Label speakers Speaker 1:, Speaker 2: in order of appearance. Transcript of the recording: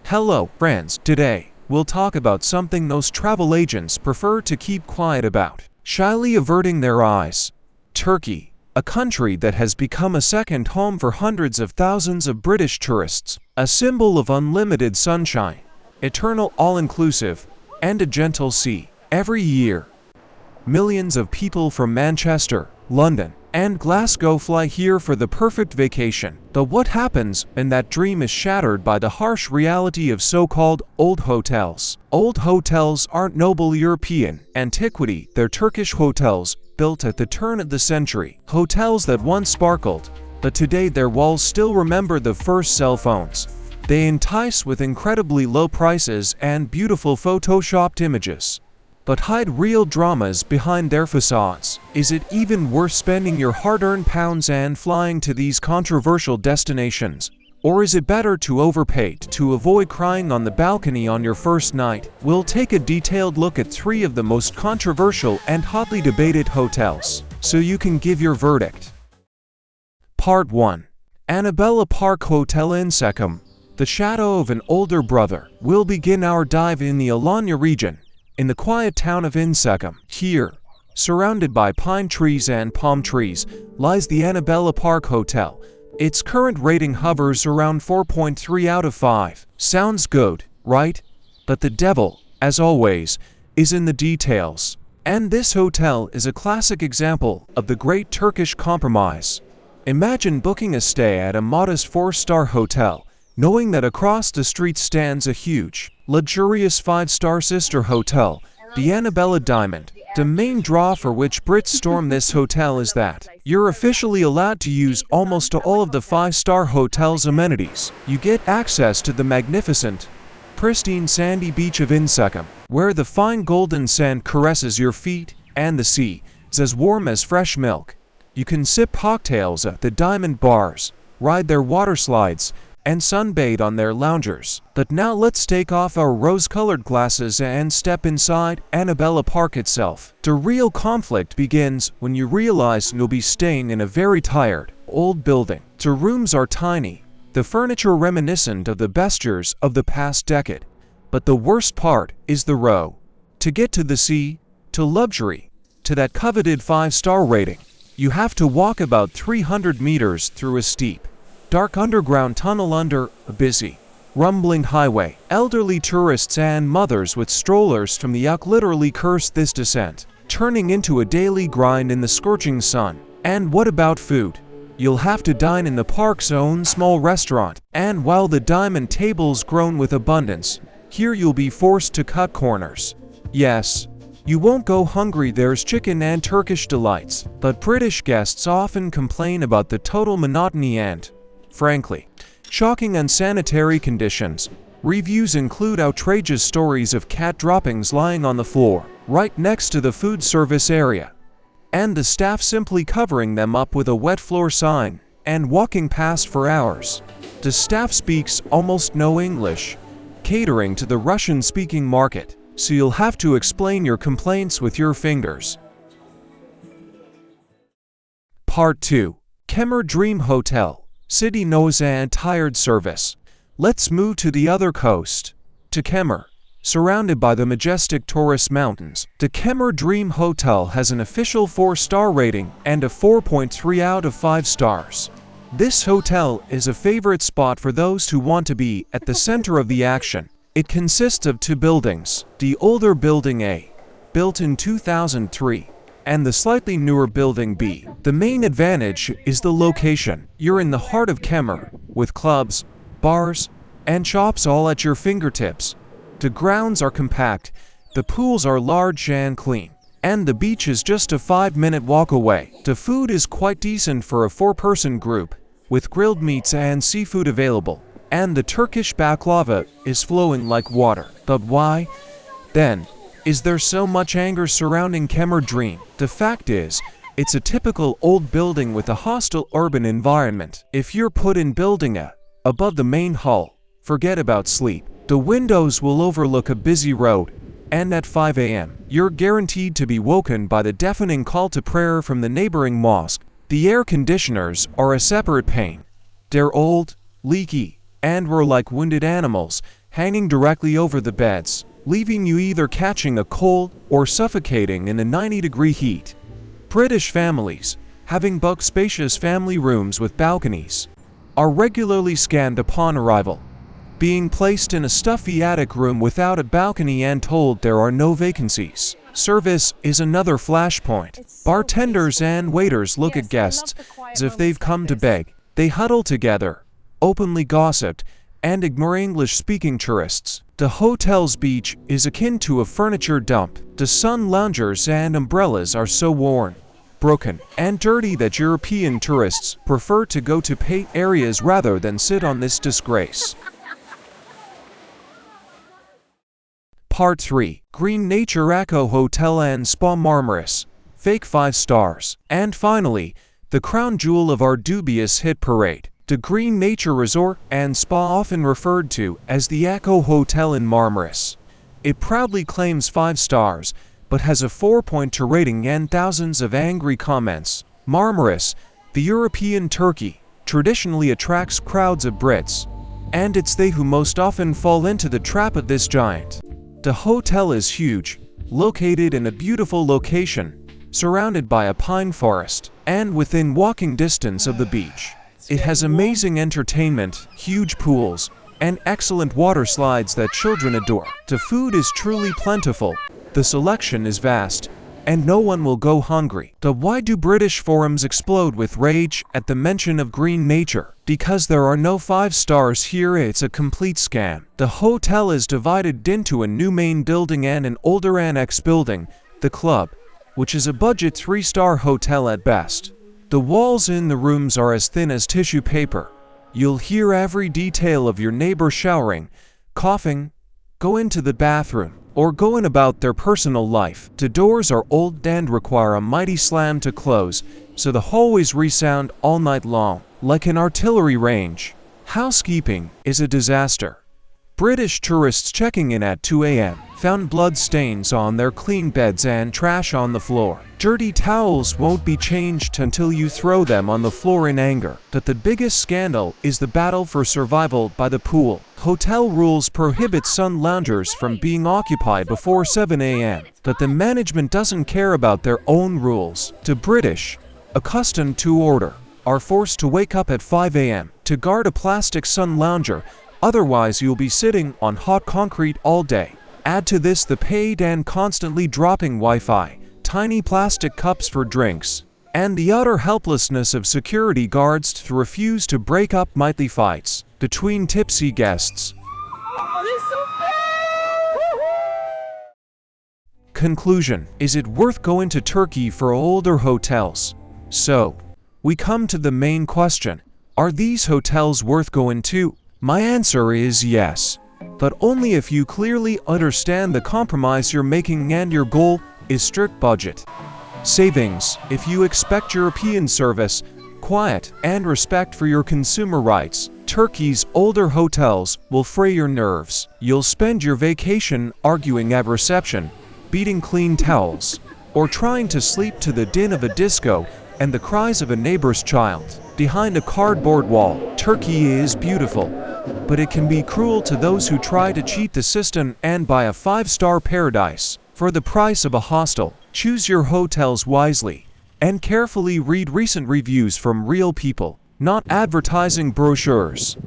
Speaker 1: Hello, friends. Today, we'll talk about something most travel agents prefer to keep quiet about, shyly averting their eyes. Turkey, a country that has become a second home for hundreds of thousands of British tourists, a symbol of unlimited sunshine, eternal all-inclusive, and a gentle sea. Every year, millions of people from Manchester, London, and Glasgow fly here for the perfect vacation. But what happens when that dream is shattered by the harsh reality of so-called old hotels? Old hotels aren't noble European antiquity, they're Turkish hotels built at the turn of the century. Hotels that once sparkled, but today their walls still remember the first cell phones. They entice with incredibly low prices and beautiful photoshopped images, but hide real dramas behind their facades. Is it even worth spending your hard-earned pounds and flying to these controversial destinations? Or is it better to overpay to avoid crying on the balcony on your first night? We'll take a detailed look at 3 of the most controversial and hotly debated hotels, so you can give your verdict. Part 1. Annabella Park Hotel Incekum, the shadow of an older brother. We'll begin our dive in the Alanya region, in the quiet town of Incekum. Here, surrounded by pine trees and palm trees, lies the Annabella Park Hotel. Its current rating hovers around 4.3 out of 5. Sounds good, right? But the devil, as always, is in the details. And this hotel is a classic example of the great Turkish compromise. Imagine booking a stay at a modest 4-star hotel, knowing that across the street stands a huge, luxurious 5-star sister hotel, the Annabella Diamond. The main draw for which Brits storm this hotel is that you're officially allowed to use almost all of the 5-star hotel's amenities. You get access to the magnificent, pristine sandy beach of Incekum, where the fine golden sand caresses your feet, and the sea is as warm as fresh milk. You can sip cocktails at the Diamond bars, ride their water slides, and sunbathe on their loungers. But now let's take off our rose-colored glasses and step inside Annabella Park itself. The real conflict begins when you realize you'll be staying in a very tired, old building. The rooms are tiny, the furniture reminiscent of the bestiaries of the past decade. But the worst part is the row. To get to the sea, to luxury, to that coveted 5-star rating, you have to walk about 300 meters through a steep, dark underground tunnel under a busy, rumbling highway. Elderly tourists and mothers with strollers from the yacht literally curse this descent, turning into a daily grind in the scorching sun. And what about food? You'll have to dine in the park's own small restaurant, and while the diamond tables groan with abundance, here you'll be forced to cut corners. Yes, you won't go hungry. There's chicken and Turkish delights, but British guests often complain about the total monotony and, frankly, shocking unsanitary conditions. Reviews include outrageous stories of cat droppings lying on the floor, right next to the food service area, and the staff simply covering them up with a wet floor sign and walking past for hours. The staff speaks almost no English, catering to the Russian-speaking market, so you'll have to explain your complaints with your fingers. Part 2. Kemer Dream Hotel, City Nose and Tired Service. Let's move to the other coast, to Kemer. Surrounded by the majestic Taurus Mountains, the Kemer Dream Hotel has an official 4-star rating and a 4.3 out of 5 stars. This hotel is a favorite spot for those who want to be at the center of the action. It consists of 2 buildings, the older Building A, built in 2003, and the slightly newer Building B. The main advantage is the location. You're in the heart of Kemer, with clubs, bars, and shops all at your fingertips. The grounds are compact, the pools are large and clean, and the beach is just a 5-minute walk away. The food is quite decent for a 4-person group, with grilled meats and seafood available, and the Turkish baklava is flowing like water. But why, then, is there so much anger surrounding Kemer Dream? The fact is, it's a typical old building with a hostile urban environment. If you're put in Building A, above the main hall, forget about sleep. The windows will overlook a busy road, and at 5 a.m., you're guaranteed to be woken by the deafening call to prayer from the neighboring mosque. The air conditioners are a separate pain. They're old, leaky, and were like wounded animals, hanging directly over the beds, leaving you either catching a cold or suffocating in a 90-degree heat. British families, having booked spacious family rooms with balconies, are regularly scanned upon arrival, being placed in a stuffy attic room without a balcony and told there are no vacancies. Service is another flashpoint. Bartenders and waiters look at guests as if they've come to beg. They huddle together, openly gossiped, and ignore English-speaking tourists. The hotel's beach is akin to a furniture dump. The sun loungers and umbrellas are so worn, broken, and dirty that European tourists prefer to go to paid areas rather than sit on this disgrace. Part 3. Green Nature Eco Hotel and Spa Marmaris. Fake 5 stars. And finally, the crown jewel of our dubious hit parade. The Green Nature Resort and Spa, often referred to as the Eco Hotel in Marmaris. It proudly claims 5 stars, but has a 4.2 rating and thousands of angry comments. Marmaris, the European Turkey, traditionally attracts crowds of Brits, and it's they who most often fall into the trap of this giant. The hotel is huge, located in a beautiful location, surrounded by a pine forest, and within walking distance of the beach. It has amazing entertainment, huge pools, and excellent water slides that children adore. The food is truly plentiful, the selection is vast, and no one will go hungry. Why do British forums explode with rage at the mention of green nature? Because there are no 5 stars here. It's a complete scam. The hotel is divided into a new main building and an older annex building, the club, which is a budget 3-star hotel at best. The walls in the rooms are as thin as tissue paper. You'll hear every detail of your neighbor showering, coughing, go into the bathroom, or going about their personal life. The doors are old and require a mighty slam to close, so the hallways resound all night long, like an artillery range. Housekeeping is a disaster. British tourists checking in at 2 a.m. found blood stains on their clean beds and trash on the floor. Dirty towels won't be changed until you throw them on the floor in anger. But the biggest scandal is the battle for survival by the pool. Hotel rules prohibit sun loungers from being occupied before 7 a.m. But the management doesn't care about their own rules. The British, accustomed to order, are forced to wake up at 5 a.m. to guard a plastic sun lounger. Otherwise, you'll be sitting on hot concrete all day. Add to this the paid and constantly dropping Wi-Fi, tiny plastic cups for drinks, and the utter helplessness of security guards to refuse to break up nightly fights between tipsy guests. Conclusion: is it worth going to Turkey for older hotels? So, we come to the main question: are these hotels worth going to? My answer is yes, but only if you clearly understand the compromise you're making and your goal is strict budget savings. If you expect European service, quiet, and respect for your consumer rights, Turkey's older hotels will fray your nerves. You'll spend your vacation arguing at reception, beating clean towels, or trying to sleep to the din of a disco and the cries of a neighbor's child behind a cardboard wall. Turkey is beautiful, but it can be cruel to those who try to cheat the system and buy a 5-star paradise for the price of a hostel. Choose your hotels wisely and carefully read recent reviews from real people, not advertising brochures.